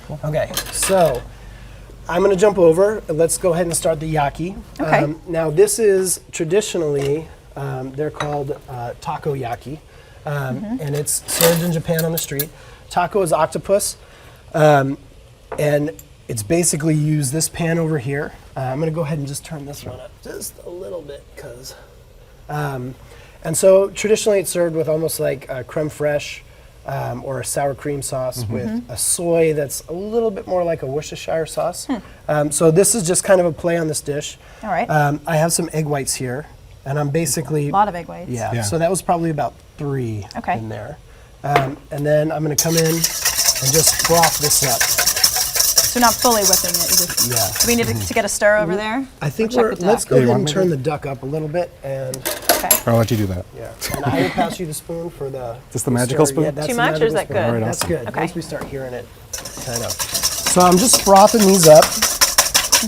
Cool. Okay, so I'm going to jump over. Let's go ahead and start the yaki. Okay. Now this is traditionally, they're called takoyaki, and it's served in Japan on the street. Taco is octopus, and it's basically use this pan over here. I'm going to go ahead and just turn this one up just a little bit, because, and so traditionally it's served with almost like a creme fraiche or a sour cream sauce with a soy that's a little bit more like a Worcestershire sauce. So this is just kind of a play on this dish. All right. I have some egg whites here, and I'm basically A lot of egg whites. yeah. So that was probably about 3 Okay. in there, and then I'm going to come in and just froth this up. So not fully whipping it. You just, Yeah. Do we need to get a stir over there? I think Check the duck. let's go Yeah, you ahead want and me turn to? the duck up a little bit, and Okay. I'll let you do that. yeah, and I will pass you the spoon for the. This the magical stir. Yeah, spoon? that's Too the much, or magical is that spoon. good? All right, That's awesome. good. Okay. Once we start hearing it, kind of. So I'm just frothing these up,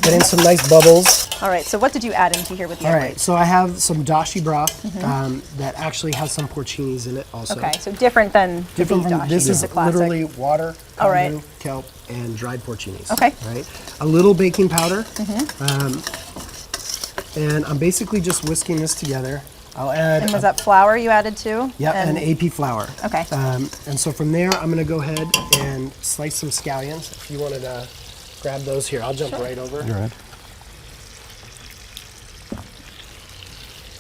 getting some nice bubbles. All right. So what did you add into here with the All egg right, whites? so I have some dashi broth that actually has some porcinis in it also. Okay. So different than Different the from beef dashi. this is the classic. literally water, All right. kombu, kelp, and dried porcinis. Okay. Right. A little baking powder, and I'm basically just whisking this together. I'll add. And was that flour you added too? Yeah, and AP flour. Okay. And so from there, I'm going to go ahead and slice some scallions. If you wanted to grab those here, I'll jump right over. You're right.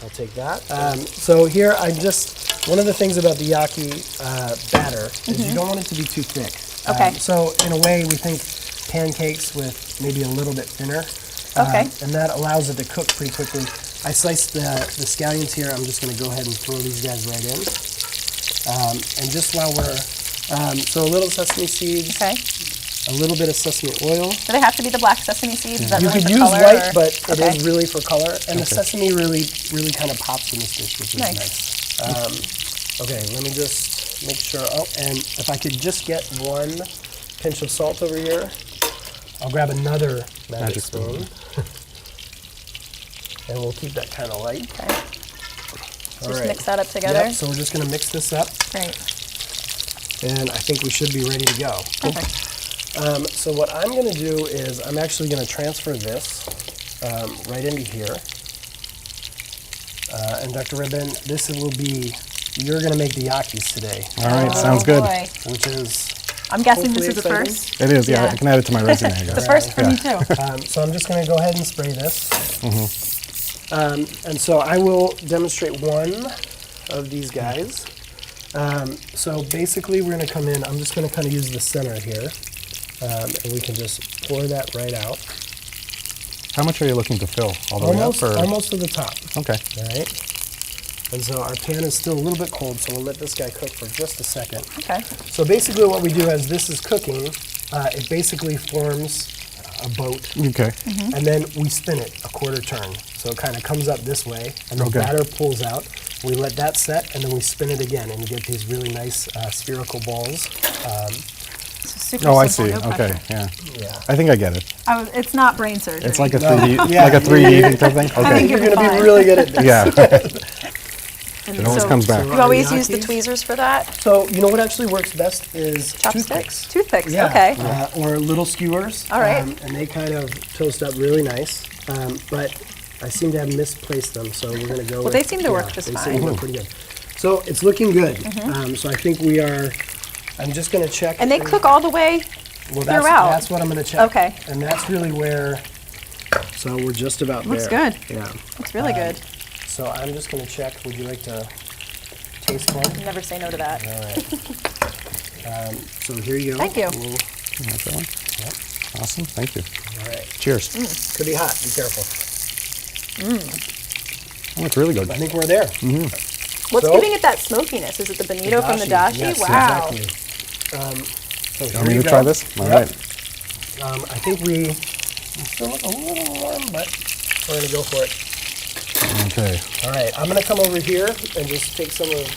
I'll take that. So here, one of the things about the yaki batter is you don't want it to be too thick. Okay. So in a way, we think pancakes with maybe a little bit thinner. Okay. And that allows it to cook pretty quickly. I sliced the scallions here. I'm just going to go ahead and throw these guys right in. And just while we're, so a little sesame seeds, Okay. a little bit of sesame oil. Do they have to be the black sesame seeds? Is that You really could for use color, white, or- but it Okay. is really for color. And the sesame really kind of pops in this dish, which is Nice. nice. Okay, let me just make sure. Oh, and if I could just get 1 pinch of salt over here, I'll grab another magic spoon. And we'll keep that kind of light. Okay. All Just right. mix that up together. Yep, so we're just going to mix this up, Great. and I think we should be ready to go. Perfect. So what I'm going to do is I'm actually going to transfer this right into here. And Dr. Ribbon, this will be, you're going to make the yakis today, All right, sounds good. Boy. which is, I'm guessing this Hopefully is the exciting. first. It is, yeah. Yeah. I can add it to my resume, I The guess. first for me too. so I'm just going to go ahead and spray this. And so I will demonstrate one of these guys. So basically we're going to come in, I'm just going to kind of use the center here. And we can just pour that right out. How much are you looking to fill? All the way up? Or? Almost to the top. Okay. All right. And so our pan is still a little bit cold, so we'll let this guy cook for just a second. Okay. So basically what we do as this is cooking, it basically forms a boat, Okay. and then we spin it a quarter turn. So it kind of comes up this way, and the Okay. batter pulls out. We let that set, and then we spin it again, and you get these really nice spherical balls. So super Oh, I simple, see. no Okay, pressure. yeah. Yeah. I think I get it. It's not brain surgery. It's like a No. 3D, Yeah. like a 3D type thing? think Okay. You're You'll going to be be really good at this. Yeah, And it always so comes back. You always use the Yaki. tweezers for that? So you know what actually works best is Chopsticks? toothpicks. Toothpicks, Yeah, okay. or little skewers. All right. And they kind of toast up really nice. But I seem to have misplaced them, so we're going to go with... they seem to work yeah, just they fine. seem to work pretty good. So it's looking good. So I think we are... I'm just going to check... And they cook all the way well, throughout. that's what I'm going to check. Okay. And that's really where... So we're just about Looks there. good. Yeah. Looks really good. So I'm just going to check. Would you like to taste one? Never say no to that. All right. So here you go. Thank you. We'll- That's that one? Yep. Awesome, thank you. All right. Cheers. Could be hot. Be careful. Oh, it's really good. I think we're there. What's So- giving it that smokiness? Is it the bonito from the dashi? Yes, Wow. exactly. So You here want me you to go. try this? All Yep. right. I think we still look a little warm, but we're going to go for it. Okay. All right. I'm going to come over here and just take some of these.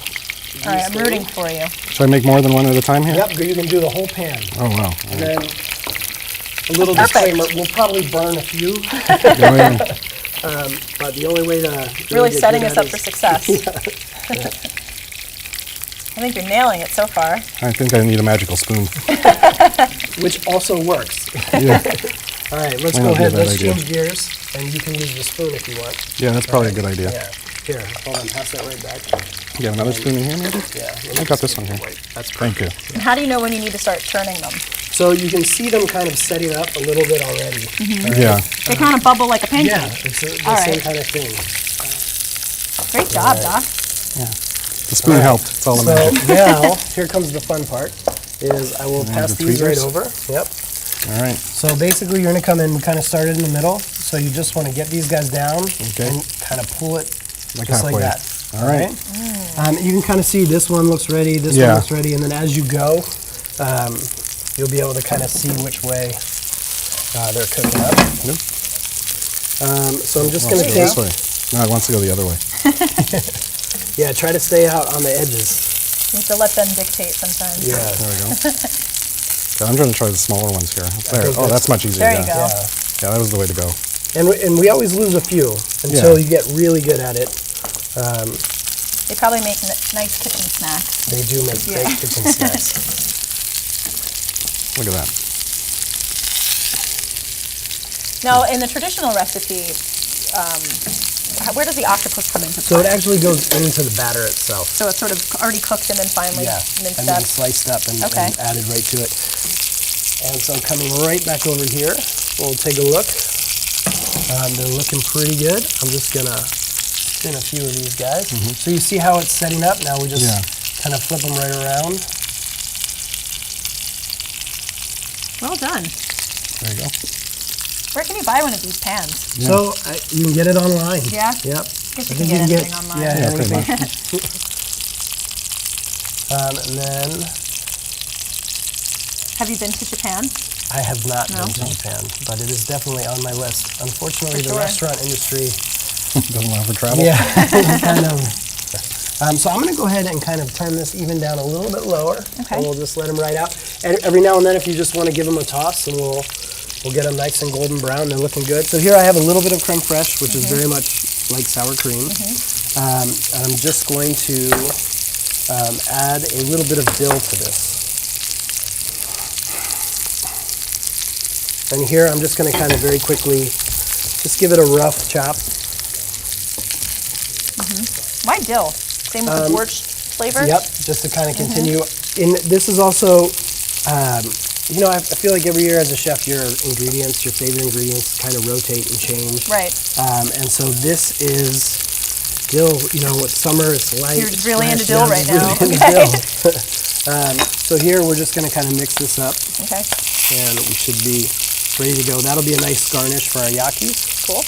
All right, I'm things. rooting for you. Should I make more than one at a time here? Yep, you can do the whole pan. Oh, wow. And then a little Perfect. disclaimer, we'll probably burn a few, Yeah. but the only way to Really get setting good us at up it for is- success. I think you're nailing it so far. I think I need a magical spoon. Which also works. Yeah, All right, let's Might go not be a ahead. bad Let's idea. change gears, and you can use the spoon if you want. yeah, that's probably a good idea. Yeah. Here, hold on. Pass that right back. You have another spoon in here, maybe? Yeah. I got this one here. That's Thank you. And how do you know when you need to start turning them? So you can see them kind of setting up a little bit already. All right? Yeah. They kind of bubble like a pancake. Yeah, it's the All same right. kind of thing. Great job, Doc. The spoon helped. It's all that matters. So now, here comes the fun part, is I will pass the these right tweezers? over. Yep. All right. So basically you're gonna come in, kind of start it in the middle. So you just wanna get these guys down Okay. and kind of pull it Like just like halfway. that. All right. You can kind of see this one looks ready, this one Yeah. looks ready, and then as you go, you'll be able to kind of see which way they're cooking up. Yep. So I'm just Wants gonna to go take, this way. No, it wants to go the other way. yeah, try to stay out on the edges. You have to let them dictate sometimes. Yeah. There we go. Yeah, I'm trying to try the smaller ones here. There. think Oh, that's much easier. There you yeah. go. Yeah. Yeah, that was the way to go. And we always lose a few until Yeah. you get really good at it. They probably make nice kitchen snacks. They do make Yeah. great kitchen snacks. Look at that. Now, in the traditional recipe, where does the octopus come into So it play? actually goes into the batter itself. So it's sort of already cooked and then finally Yeah, minced and up. then sliced up and Okay. added right to it. And so coming right back over here, we'll take a look. They're looking pretty good. I'm just gonna spin a few of these guys. So you see how it's setting up? Now we just Yeah. kind of flip them right around. Well done. There you go. Where can you buy one of these pans? So you can get it online. Yeah? Yep. Guess you I can think get you can anything online. Yeah, Yeah, pretty anything. much. And then Have you been to Japan? I have not No? been to Japan, but it is definitely on my list. Unfortunately, For the sure. restaurant industry, Doesn't allow for travel. yeah, kind of. So I'm going to go ahead and kind of turn this even down a little bit lower, Okay. and we'll just let them ride out. And every now and then, if you just want to give them a toss, and we'll get them nice and golden brown. They're looking good. So here I have a little bit of creme fraiche, which is very much like sour cream. And I'm just going to add a little bit of dill to this. And here I'm just going to kind of very quickly just give it a rough chop. Why dill? Same with the borscht flavor? Yep, just to kind of continue. And this is also, you know, I feel like every year as a chef, your ingredients, your favorite ingredients kind of rotate and change. Right. And so this is dill, you know, with summer, it's light. You're it's really into fresh. dill Yeah, right I'm now. really into Okay. dill. So here we're just going to kind of mix this up, Okay, and we should be ready to go. That'll be a nice garnish for our yakis. cool.